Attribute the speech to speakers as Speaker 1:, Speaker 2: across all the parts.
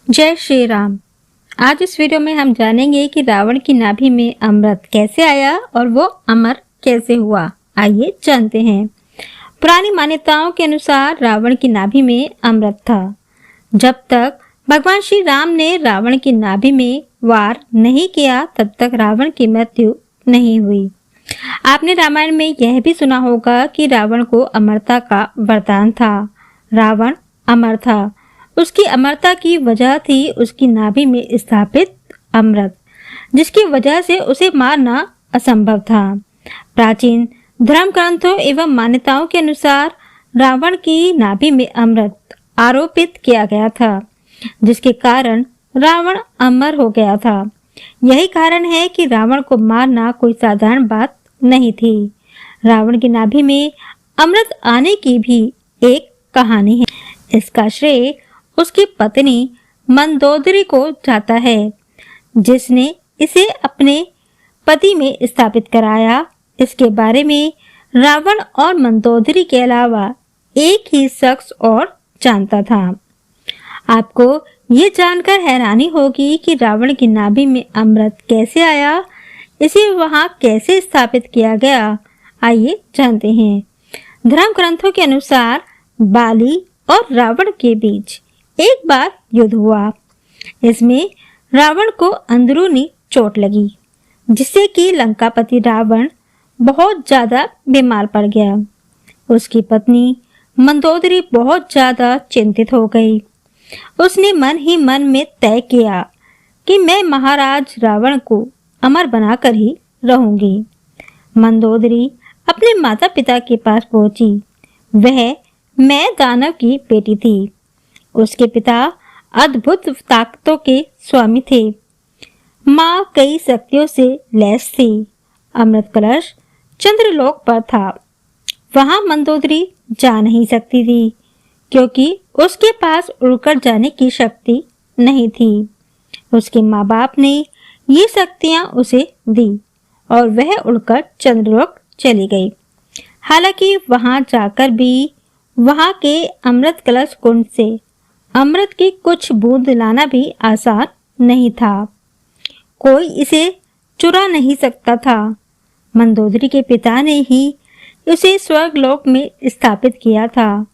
Speaker 1: जय श्री राम। आज इस वीडियो में हम जानेंगे कि रावण की नाभि में अमृत कैसे आया और वो अमर कैसे हुआ। आइए जानते हैं। पुरानी मान्यताओं के अनुसार रावण की नाभि में अमृत था। जब तक भगवान श्री राम ने रावण की नाभि में वार नहीं किया तब तक रावण की मृत्यु नहीं हुई। आपने रामायण में यह भी सुना होगा कि रावण को अमरता का वरदान था। रावण अमर था। उसकी अमरता की वजह थी उसकी नाभि में स्थापित अमृत, जिसकी वजह से उसे मारना असंभव था। प्राचीन धर्म ग्रंथों एवं मान्यताओं के अनुसार रावण की नाभि में अमृत आरोपित किया गया था, जिसके कारण रावण अमर हो गया था। यही कारण है कि रावण को मारना कोई साधारण बात नहीं थी। रावण की नाभि में अमृत आने की भी एक कहानी है। इसका श्रेय उसकी पत्नी मंदोदरी को जाता है, जिसने इसे अपने पति में स्थापित कराया। इसके बारे में रावण और मंदोदरी के अलावा एक ही शख्स और जानता था। आपको ये जानकर हैरानी होगी कि रावण की नाभि में अमृत कैसे आया, इसे वहां कैसे स्थापित किया गया। आइए जानते हैं। धर्म ग्रंथों के अनुसार बाली और रावण के बीच एक बार युद्ध हुआ। इसमें रावण को अंदरूनी चोट लगी, जिससे कि लंकापति रावण बहुत ज्यादा बीमार पड़ गया। उसकी पत्नी मंदोदरी बहुत ज्यादा चिंतित हो गई। उसने मन ही मन में तय किया कि मैं महाराज रावण को अमर बनाकर ही रहूंगी। मंदोदरी अपने माता पिता के पास पहुंची। वह मैं दानव की बेटी थी। उसके पिता अद्भुत ताकतों के स्वामी थे। माँ कई शक्तियों से लैस थी। अमृत कलश चंद्रलोक पर था। वहां मंदोदरी जा नहीं सकती थी, क्योंकि उसके पास उड़कर जाने की शक्ति नहीं थी। उसके माँ बाप ने ये शक्तियां उसे दी और वह उड़कर चंद्रलोक चली गई। हालांकि वहां जाकर भी वहां के अमृत कलश कुंड से अमृत की कुछ बूंद लाना भी आसान नहीं था। कोई इसे चुरा नहीं सकता था। मंदोदरी के पिता ने ही उसे स्वर्गलोक में स्थापित किया था।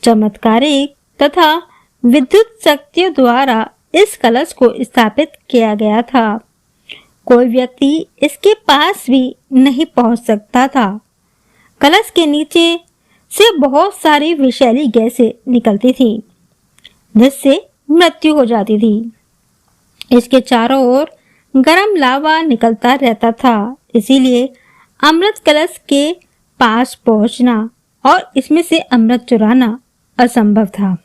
Speaker 1: चमत्कारिक तथा विद्युत शक्तियों द्वारा इस कलश को स्थापित किया गया था। कोई व्यक्ति इसके पास भी नहीं पहुंच सकता था। कलश के नीचे से बहुत सारी विषैली गैसें निकलती थी, जिससे मृत्यु हो जाती थी। इसके चारों ओर गर्म लावा निकलता रहता था, इसीलिए अमृत कलश के पास पहुंचना और इसमें से अमृत चुराना असंभव था।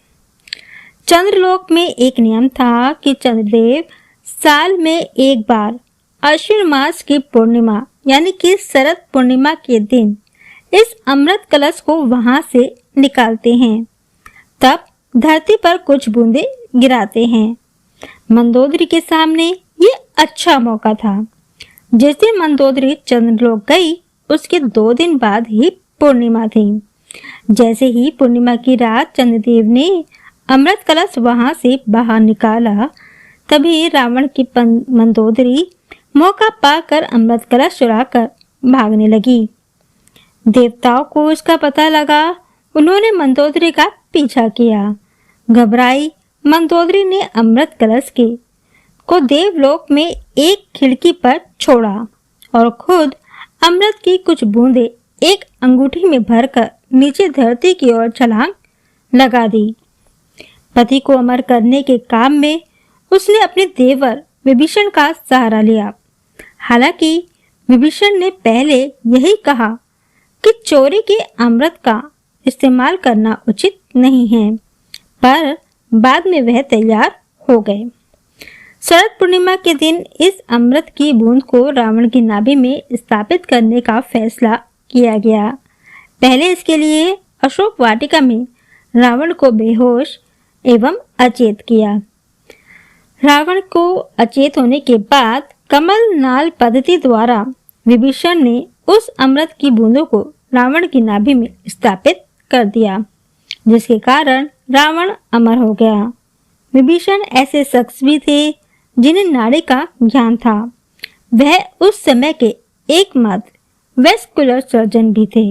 Speaker 1: चंद्रलोक में एक नियम था कि चंद्रदेव साल में एक बार अश्विन मास की पूर्णिमा यानी कि शरद पूर्णिमा के दिन इस अमृत कलश को वहां से निकालते हैं। तब धरती पर कुछ बूंदे गिराते हैं। मंदोदरी के सामने ये अच्छा मौका था। जिस दिन मंदोदरी चंद्रलोक गई, उसके 2 दिन बाद ही पूर्णिमा थी। जैसे ही पूर्णिमा की रात चंद्रदेव ने अमृत कलश वहां से बाहर निकाला, तभी रावण की मंदोदरी मौका पाकर अमृत कलश चुराकर भागने लगी। देवताओं को इसका पता लगा। उन्होंने मंदोदरी का पीछा किया। घबराई मंदोदरी ने अमृत कलश को देवलोक में एक खिड़की पर छोड़ा और खुद अमृत की कुछ बूंदें एक अंगूठी में भरकर नीचे धरती की ओर छलांग लगा दी। पति को अमर करने के काम में उसने अपने देवर विभीषण का सहारा लिया। हालांकि विभीषण ने पहले यही कहा कि चोरी के अमृत का इस्तेमाल करना उचित नहीं है, पर बाद में वह तैयार हो गए। शरद पूर्णिमा के दिन इस अमृत की बूंद को रावण की नाभि में स्थापित करने का फैसला किया गया। पहले इसके लिए अशोक वाटिका में रावण को बेहोश एवं अचेत किया। रावण को अचेत होने के बाद कमल नाल पद्धति द्वारा विभीषण ने उस अमृत की बूंदों को रावण की नाभि में स्थापित कर दिया, जिसके कारण रावण अमर हो गया। विभीषण ऐसे शख्स भी थे जिन्हें नाड़ी का ज्ञान था। वह उस समय के एकमात्र वेस्कुलर सर्जन भी थे।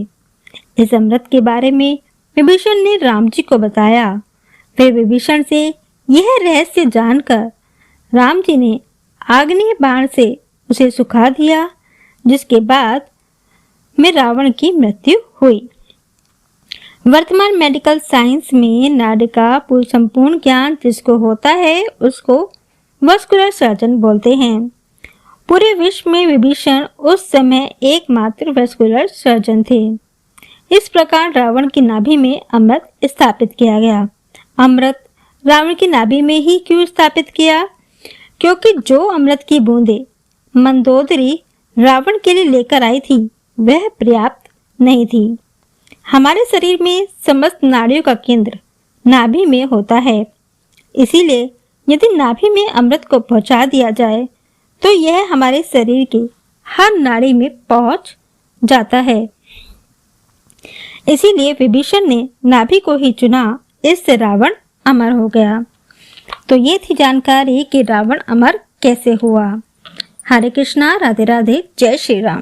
Speaker 1: इस अमृत के बारे में विभीषण ने राम जी को बताया। फिर विभीषण से यह रहस्य जानकर राम जी ने आग्नेय बाण से उसे सुखा दिया, जिसके बाद में रावण की मृत्यु हुई। वर्तमान मेडिकल साइंस में नाड़ी का संपूर्ण ज्ञान जिसको होता है उसको वस्कुलर सर्जन बोलते हैं। पूरे विश्व में विभीषण उस समय एकमात्र वस्कुलर सर्जन थे। इस प्रकार रावण की नाभि में अमृत स्थापित किया गया। अमृत रावण की नाभि में ही क्यों स्थापित किया? क्योंकि जो अमृत की बूंदें मंदोदरी रावण के लिए लेकर आई थी वह पर्याप्त नहीं थी। हमारे शरीर में समस्त नाड़ियों का केंद्र नाभि में होता है। इसीलिए यदि नाभि में अमृत को पहुंचा दिया जाए तो यह हमारे शरीर के हर नाड़ी में पहुंच जाता है। इसीलिए विभीषण ने नाभि को ही चुना, इससे रावण अमर हो गया। तो ये थी जानकारी कि रावण अमर कैसे हुआ। हरे कृष्णा, राधे राधे, जय श्री राम।